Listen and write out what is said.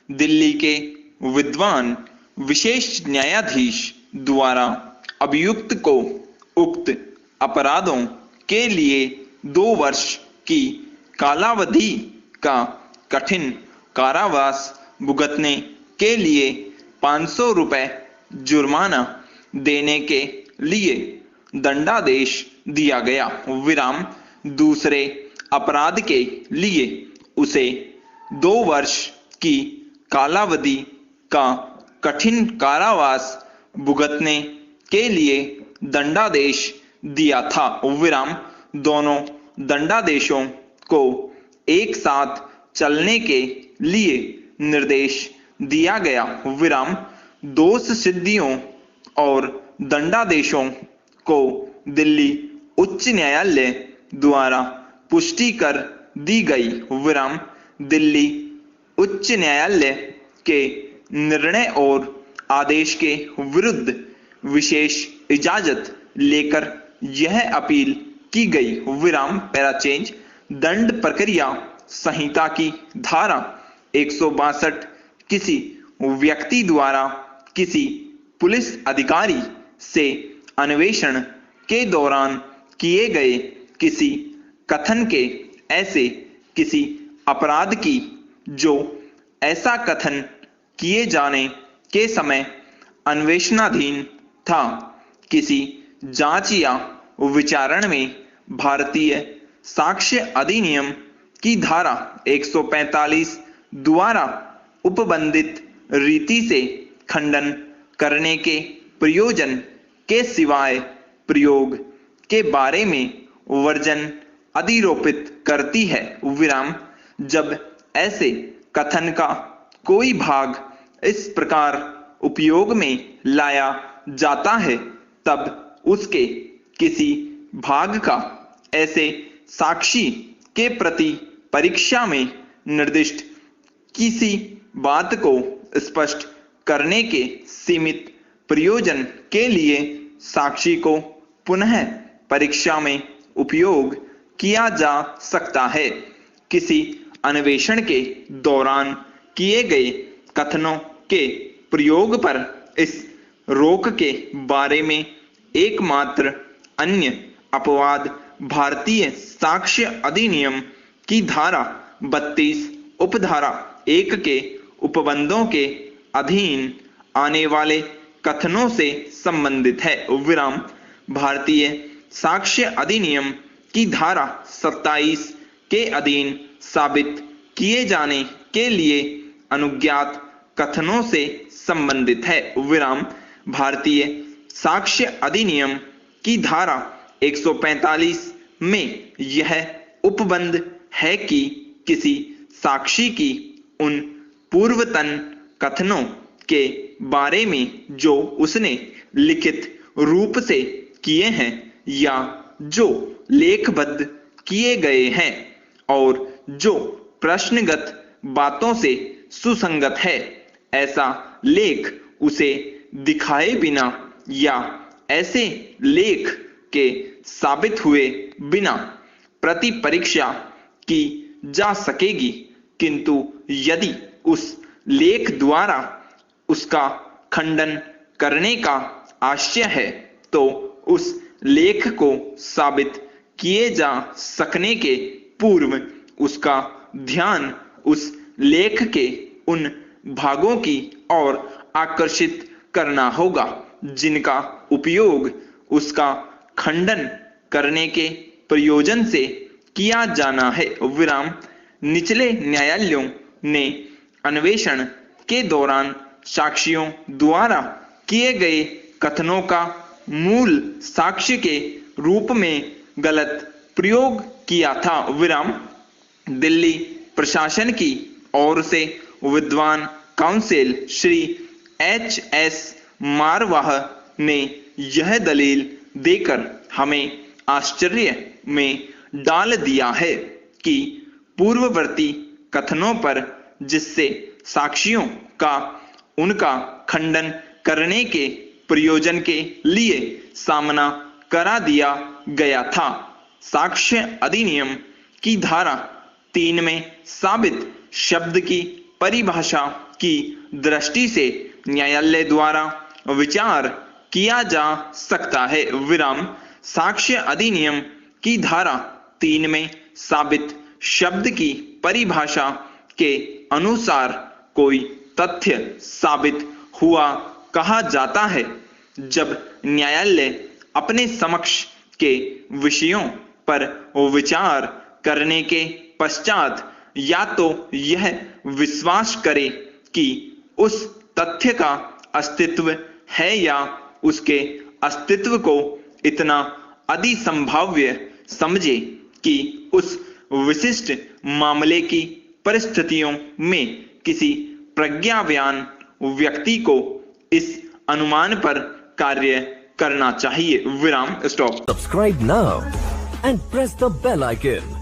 दिल्ली के विद्वान विशेष न्यायाधीश द्वारा अभियुक्त को उक्त अपराधों के लिए 2 वर्ष की कालावधि का कठिन कारावास भुगतने के लिए 500 रुपए जुर्माना देने के लिए दंडादेश दिया गया। विराम दूसरे अपराध के लिए उसे 2 वर्ष की कालावधि का कठिन कारावास भुगतने के लिए दंडादेश दिया था। विराम दोनों दंडादेशों को एक साथ चलने के लिए निर्देश दिया गया। विराम दोष सिद्धियों और दंडादेशों को दिल्ली उच्च न्यायालय द्वारा पुष्टि कर दी गई। विराम दिल्ली उच्च न्यायालय के निर्णय और आदेश के विरुद्ध विशेष इजाजत लेकर यह अपील की गई। विराम पैराचेंज दंड प्रक्रिया संहिता की धारा 162 किसी व्यक्ति द्वारा किसी पुलिस अधिकारी से अन्वेषण के दौरान किए गए किसी कथन के ऐसे किसी अपराध की जो ऐसा कथन किए जाने के समय अन्वेषणाधीन था, किसी जांच या विचारण में भारतीय साक्ष्य अधिनियम की धारा 145 द्वारा उपबंधित रीति से खंडन करने के प्रयोजन के सिवाय प्रयोग के बारे में वर्जन अधिरोपित करती है। विराम जब ऐसे कथन का कोई भाग इस प्रकार उपयोग में लाया जाता है, तब उसके किसी भाग का ऐसे साक्षी के प्रति परीक्षा में निर्दिष्ट किसी बात को स्पष्ट करने के सीमित प्रयोजन के लिए साक्षी को पुनः परीक्षा में उपयोग किया जा सकता है। किसी अन्वेषण के दौरान किए गए कथनों के प्रयोग पर इस रोक के बारे में एकमात्र अन्य अपवाद भारतीय साक्ष्य अधिनियम की धारा 32 उपधारा 1 के उपबंधों के अधीन आने वाले कथनों से संबंधित है। विराम भारतीय साक्ष्य अधिनियम की धारा 27 के अधीन साबित किए जाने के लिए अनुज्ञात कथनों से संबंधित है। विराम भारतीय साक्ष्य अधिनियम की धारा 145 में यह उपबंध है कि किसी साक्षी की उन पूर्वतन कथनों के बारे में जो उसने लिखित रूप से किए हैं या जो लेखबद्ध किए गए हैं और जो प्रश्नगत बातों से सुसंगत है, ऐसा लेख उसे दिखाए बिना या ऐसे लेख के साबित हुए बिना प्रति परीक्षा की जा सकेगी। किंतु यदि उस लेख द्वारा उसका खंडन करने का आशय है, तो उस लेख को साबित किए जा सकने के पूर्व उसका ध्यान उस लेख के उन भागों की ओर आकर्षित करना होगा जिनका उपयोग उसका खंडन करने के प्रयोजन से किया जाना है। विराम निचले न्यायालयों ने अन्वेषण के दौरान साक्षियों द्वारा किए गए कथनों का मूल साक्ष्य के रूप में गलत प्रयोग किया था। विराम दिल्ली प्रशासन की ओर से विद्वान काउंसिल श्री H.S. मारवाह ने यह दलील देकर हमें आश्चर्य में डाल दिया है कि पूर्ववर्ती कथनों पर जिससे साक्षियों का उनका खंडन करने के प्रयोजन के लिए सामना करा दिया गया था, साक्ष्य अधिनियम की धारा 3 में साबित शब्द की परिभाषा की दृष्टि से न्यायालय द्वारा विचार किया जा सकता है। विराम साक्ष्य अधिनियम की धारा 3 में साबित शब्द की परिभाषा के अनुसार कोई तथ्य साबित हुआ कहा जाता है जब न्यायालय अपने समक्ष के विषयों पर विचार करने के पश्चात या तो यह विश्वास करे कि उस तथ्य का अस्तित्व है या उसके अस्तित्व को इतना अधिसंभाव्य समझे कि उस विशिष्ट मामले की परिस्थितियों में किसी प्रज्ञावान व्यक्ति को इस अनुमान पर कार्य करना चाहिए। विराम stop. Subscribe now and press the bell icon.